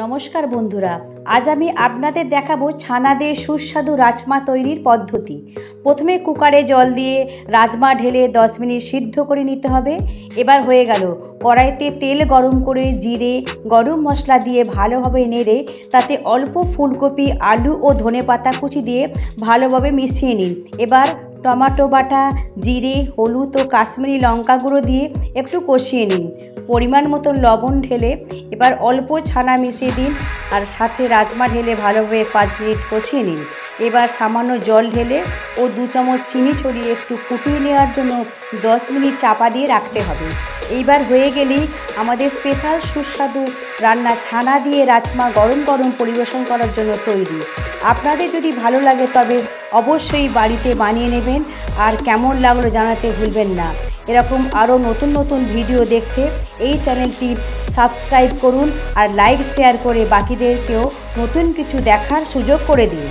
নমস্কার বন্ধুরা, আজ আমি আপনাদের দেখাবো ছানা দিয়ে সুস্বাদু রাজমা তৈরির পদ্ধতি। প্রথমে কুকারে জল দিয়ে রাজমা ঢেলে 10 মিনিট সিদ্ধ করে নিতে হবে। এবার হয়ে গেল, কড়াইতে তেল গরম করে জিরে গরম মশলা দিয়ে ভালোভাবে নেড়ে তাতে অল্প ফুলকপি, আলু ও ধনেপাতা কুচি দিয়ে ভালোভাবে মিশিয়ে নিন। এবার টমেটো বাটা, জিরে, হলুদ ও কাশ্মীরি লঙ্কা গুঁড়ো দিয়ে একটু কষিয়ে নিন। পরিমাণ মতো লবণ ঢেলে এবার অল্প ছানা মিশিয়ে দিন আর সাথে রাজমা ঢেলে ভালোভাবে 5 মিনিট কষিয়ে নিন। এবার সামান্য জল ঢেলে ও 2 চামচ চিনি ছড়িয়ে একটু ফুটিয়ে নেওয়ার জন্য 10 মিনিট চাপা দিয়ে রাখতে হবে। এইবার হয়ে গেলেই আমাদের স্পেশাল সুস্বাদু রান্না ছানা দিয়ে রাজমা গরম গরম পরিবেশন করার জন্য তৈরি। আপনাদের যদি ভালো লাগে তবে অবশ্যই বাড়িতে বানিয়ে নেবেন আর কেমন লাগলো জানাতে ভুলবেন না। এরকম আরও নতুন নতুন ভিডিও দেখতে এই চ্যানেলটি সাবস্ক্রাইব করুন আর লাইক শেয়ার করে বাকিদেরকেও নতুন কিছু দেখার সুযোগ করে দিন।